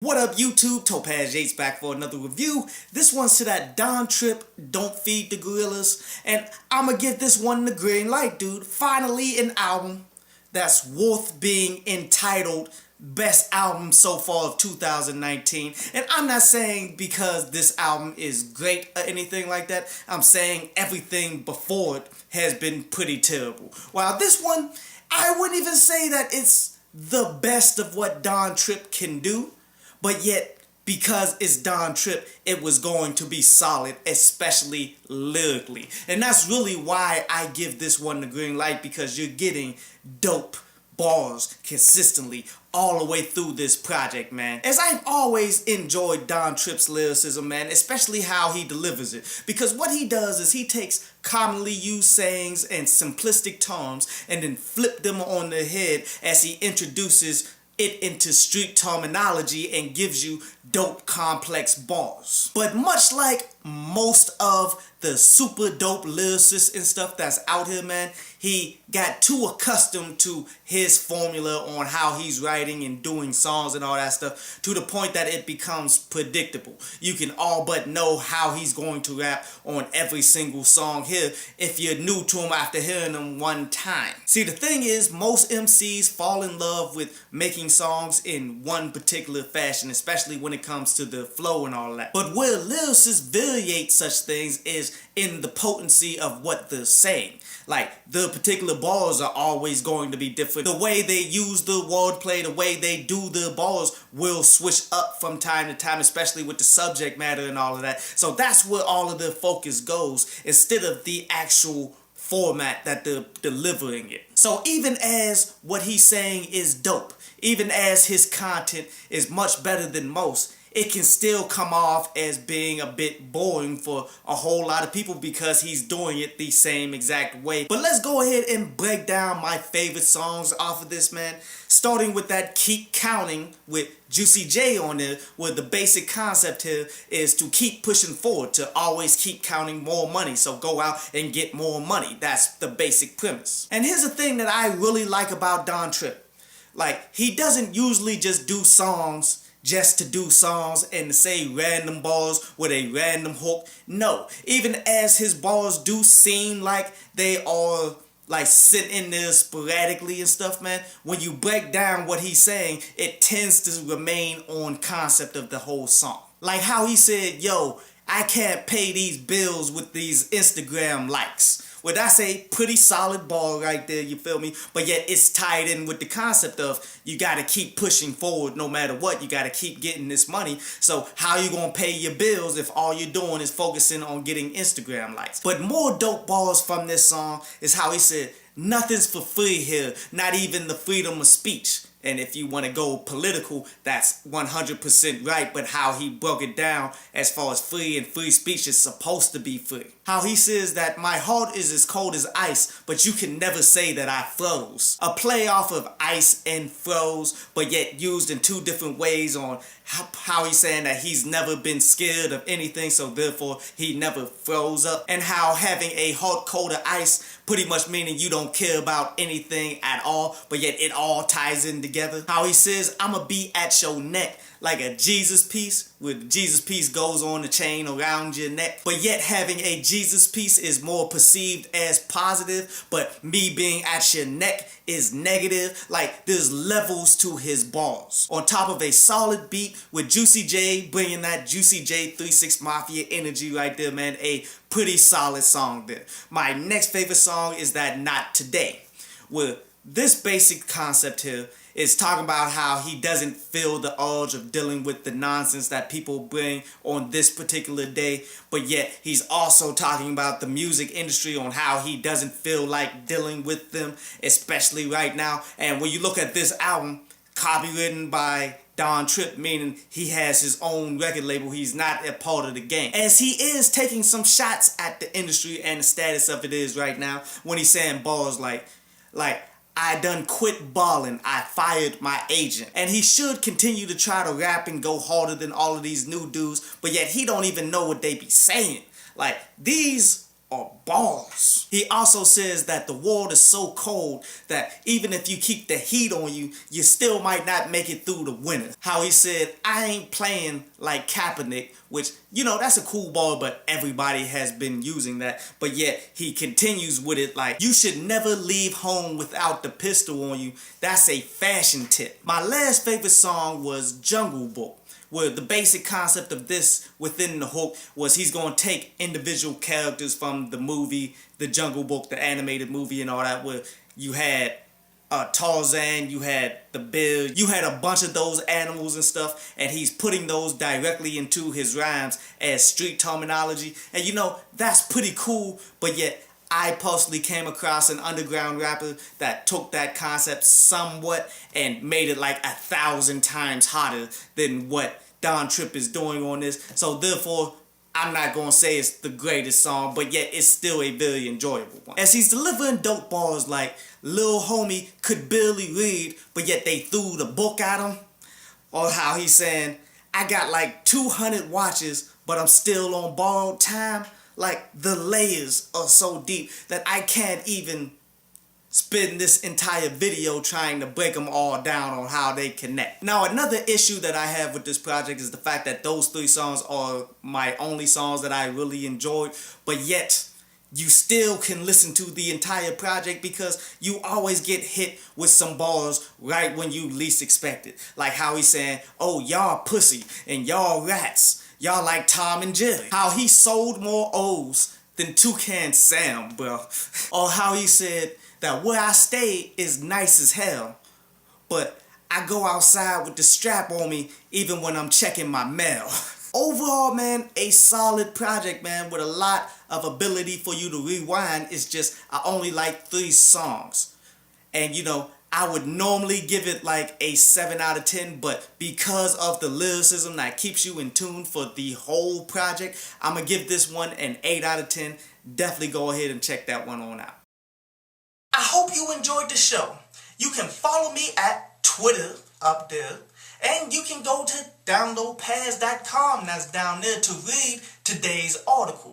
What up YouTube, Topaz Yates back for another review. This one's to that Don Trip, Don't Feed the Gorillas. And I'ma give this one the green light, dude. Finally an album that's worth being entitled Best Album so far of 2019. And I'm not saying because this album is great or anything like that. I'm saying everything before it has been pretty terrible. While this one, I wouldn't even say that it's the best of what Don Trip can do. But yet, because it's Don Trip, it was going to be solid, especially lyrically. And that's really why I give this one the green light, because you're getting dope bars consistently all the way through this project, man. As I've always enjoyed Don Trip's lyricism, man, especially how he delivers it. Because what he does is he takes commonly used sayings and simplistic terms and then flip them on their head as he introduces it into street terminology and gives you dope complex bars. But much like most of the super dope lyricists and stuff that's out here, man, he got too accustomed to his formula on how he's writing and doing songs and all that stuff to the point that it becomes predictable. You can all but know how he's going to rap on every single song here if you're new to him after hearing him one time. See, the thing is, most MCs fall in love with making songs in one particular fashion, especially when it comes to the flow and all that. But where lyricists variate such things is in the potency of what they're saying. Like, the particular bars are always going to be different. The way they use the wordplay, the way they do the bars will switch up from time to time, especially with the subject matter and all of that. So that's where all of the focus goes, instead of the actual format that they're delivering it. So even as what he's saying is dope, even as his content is much better than most, it can still come off as being a bit boring for a whole lot of people because he's doing it the same exact way. But let's go ahead and break down my favorite songs off of this, man. Starting with that Keep Counting with Juicy J on there, where the basic concept here is to keep pushing forward, to always keep counting more money. So go out and get more money. That's the basic premise. And here's the thing that I really like about Don Trip. Like, he doesn't usually just do songs just to do songs and to say random bars with a random hook. No, even as his bars do seem like they are like sitting in there sporadically and stuff, man, when you break down what he's saying, it tends to remain on concept of the whole song. Like how he said, yo, I can't pay these bills with these Instagram likes. Well, that's a pretty solid bar right there, you feel me? But yet it's tied in with the concept of you gotta keep pushing forward no matter what. You gotta keep getting this money. So how you gonna pay your bills if all you're doing is focusing on getting Instagram likes? But more dope bars from this song is how he said, nothing's for free here, not even the freedom of speech. And if you want to go political, that's 100% right, but how he broke it down as far as free and free speech is supposed to be free. How he says that my heart is as cold as ice, but you can never say that I froze. A play off of ice and froze, but yet used in two different ways on how he's saying that he's never been scared of anything, so therefore he never froze up. And how having a heart cold as ice pretty much meaning you don't care about anything at all, but yet it all ties in together. How he says, I'ma be at your neck like a Jesus piece, where the Jesus piece goes on the chain around your neck. But yet having a Jesus piece is more perceived as positive, but me being at your neck is negative. Like, there's levels to his bars. On top of a solid beat with Juicy J bringing that Juicy J 3-6 Mafia energy right there, man. A pretty solid song there. My next favorite song is that Not Today, where this basic concept here is talking about how he doesn't feel the urge of dealing with the nonsense that people bring on this particular day, but yet he's also talking about the music industry on how he doesn't feel like dealing with them, especially right now. And when you look at this album, copywritten by Don Trip, meaning he has his own record label, he's not a part of the game. As he is taking some shots at the industry and the status of it is right now, when he's saying bars like, I done quit ballin', I fired my agent. And he should continue to try to rap and go harder than all of these new dudes, but yet he don't even know what they be saying. Like, these are balls. He also says that the world is so cold that even if you keep the heat on you, you still might not make it through the winter. How he said, I ain't playing like Kaepernick, which, you know, that's a cool ball, but everybody has been using that. But yet he continues with it like, you should never leave home without the pistol on you. That's a fashion tip. My last favorite song was Jungle Book, where the basic concept of this within the hook was he's going to take individual characters from the movie, the Jungle Book, the animated movie and all that, where you had Tarzan, you had the bear, you had a bunch of those animals and stuff, and he's putting those directly into his rhymes as street terminology. And you know, that's pretty cool, but yet I personally came across an underground rapper that took that concept somewhat and made it like 1,000 times hotter than what Don Trip is doing on this. So therefore, I'm not going to say it's the greatest song, but yet it's still a very enjoyable one. As he's delivering dope bars like, Lil Homie could barely read, but yet they threw the book at him. Or how he's saying, I got like 200 watches, but I'm still on borrowed time. Like, the layers are so deep that I can't even spend this entire video trying to break them all down on how they connect. Now, another issue that I have with this project is the fact that those 3 songs are my only songs that I really enjoyed, but yet you still can listen to the entire project because you always get hit with some bars right when you least expect it. Like how he's saying, oh, y'all pussy and y'all rats. Y'all like Tom and Jerry. How he sold more O's than Toucan Sam, bro. Or how he said that where I stay is nice as hell, but I go outside with the strap on me even when I'm checking my mail. Overall, man, a solid project, man, with a lot of ability for you to rewind. It's just, I only like 3 songs. And, you know, I would normally give it like a 7 out of 10, but because of the lyricism that keeps you in tune for the whole project, I'm going to give this one an 8 out of 10. Definitely go ahead and check that one on out. I hope you enjoyed the show. You can follow me at Twitter up there, and you can go to downloadpads.com, that's down there, to read today's article.